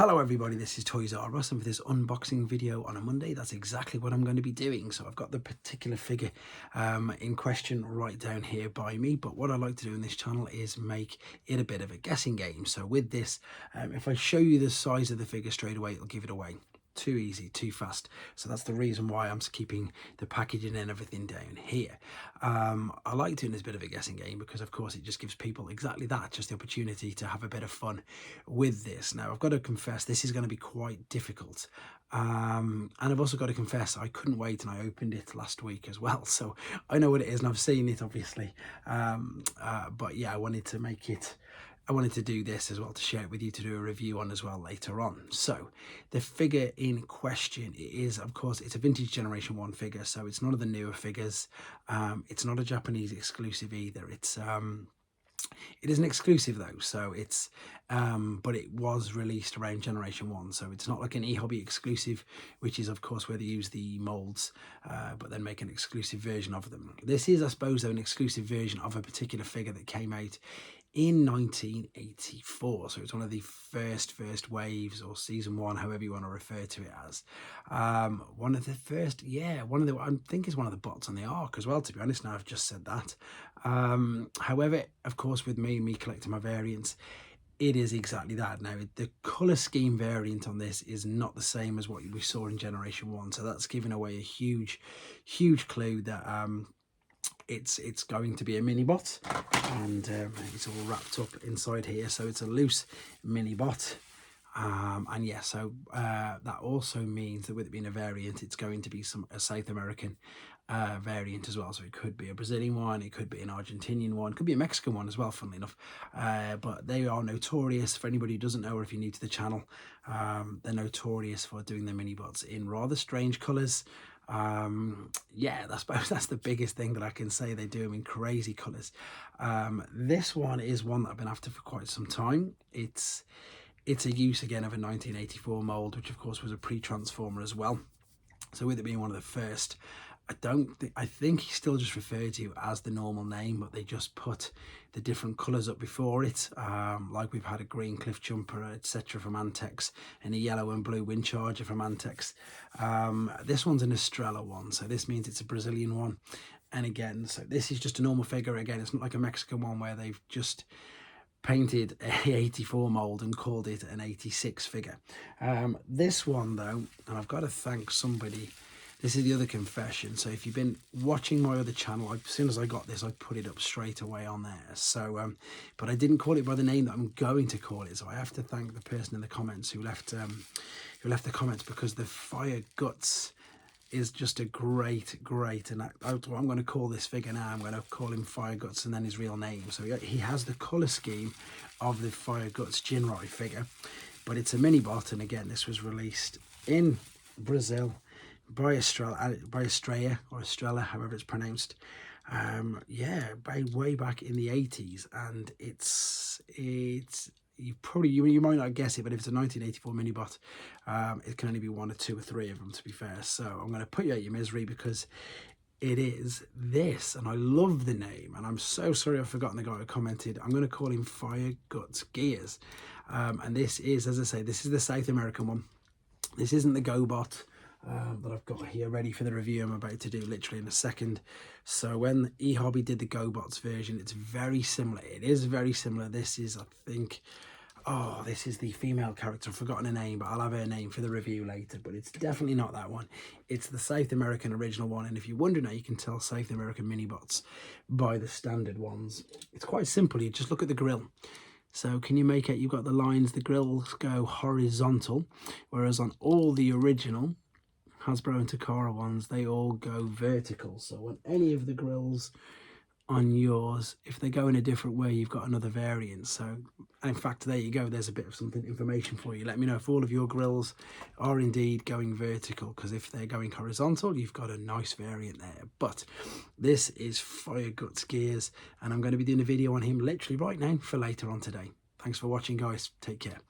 Hello everybody, this is Toys R Us, and for this unboxing video on a Monday, that's exactly what I'm going to be doing. So I've got the particular figure in question right down here by me, but what I like to do in this channel is make it a bit of a guessing game. So with this, if I show you the size of the figure straight away, it'll give it away. Too easy, too fast. So that's the reason why I'm keeping the packaging and everything down here. I like doing this bit of a guessing game because of course it just gives people exactly that, just the opportunity to have a bit of fun with this. Now I've got to confess this is going to be quite difficult, and I've also got to confess I couldn't wait and I opened it last week as well, so I know what it is and I've seen it obviously, but yeah, I wanted to do this as well, to share it with you, to do a review on as well later on. So the figure in question is, of course, it's a vintage generation 1 figure, so it's none of the newer figures. It's not a Japanese exclusive either. It is an exclusive though, so it's but it was released around generation 1, so it's not like an eHobby exclusive, which is of course where they use the molds but then make an exclusive version of them. This is, I suppose, though, an exclusive version of a particular figure that came out in 1984, so it's one of the first waves, or season 1, however you want to refer to it as. One of the first, yeah, I think is one of the bots on the Ark as well, to be honest, now I've just said that. However, of course, with me collecting my variants, it is exactly that. Now the color scheme variant on this is not the same as what we saw in generation 1, so that's giving away a huge clue that it's going to be a mini bot, and it's all wrapped up inside here, so it's a loose mini bot. And yeah, so that also means that with it being a variant, it's going to be a South American variant as well. So it could be a Brazilian one, it could be an Argentinian one, it could be a Mexican one as well, funnily enough. But they are notorious, for anybody who doesn't know, or if you're new to the channel, they're notorious for doing their mini bots in rather strange colors. Yeah, I suppose that's the biggest thing that I can say. They do them in crazy colors. This one is one that I've been after for quite some time. It's a use again of a 1984 mold, which of course was a pre-transformer as well. So with it being one of the first, I think he's still just referred to as the normal name, but they just put the different colours up before it, like we've had a green Cliff Jumper, etc. from Antex, and a yellow and blue Wind Charger from Antex. This one's an Estrella one, so this means it's a Brazilian one. And again, so this is just a normal figure. Again, it's not like a Mexican one where they've just painted a 84 mold and called it an 86 figure. This one though, and I've got to thank somebody, this is the other confession. So if you've been watching my other channel, as soon as I got this, I put it up straight away on there. So but I didn't call it by the name that I'm going to call it, so I have to thank the person in the comments who left the comments, because the Fire Guts is just a great, and that's what I'm going to call this figure now. I'm going to call him Fire Guts and then his real name. So he has the colour scheme of the Fire Guts Jinrai figure, but it's a mini bot, and again, this was released in Brazil by Estrella, or Estrella, however it's pronounced. Yeah, way back in the 80s, and it's you might not guess it, but if it's a 1984 mini bot, it can only be 1 or 2 or 3 of them, to be fair. So I'm going to put you out your misery, because it is this, and I love the name, and I'm so sorry I've forgotten the guy who commented. I'm going to call him Fire Guts Gears, and this is, as I say, this is the South American one. This isn't the GoBot that I've got here ready for the review I'm about to do literally in a second. So when eHobby did the GoBots version, it's very similar. It is very similar. This is, I think, oh, this is the female character. I've forgotten her name, but I'll have her name for the review later. But it's definitely not that one. It's the South American original one. And if you're wondering how you can tell South American mini bots by the standard ones, it's quite simple. You just look at the grill. So can you make it? You've got the lines, the grills go horizontal, whereas on all the original Hasbro and Takara ones, they all go vertical. So on any of the grills on yours, if they go in a different way, you've got another variant. So in fact, there you go, there's a bit of information for you. Let me know if all of your grills are indeed going vertical, because if they're going horizontal, you've got a nice variant there. But this is Fire Guts Gears, and I'm going to be doing a video on him literally right now for later on today. Thanks for watching, guys. Take care.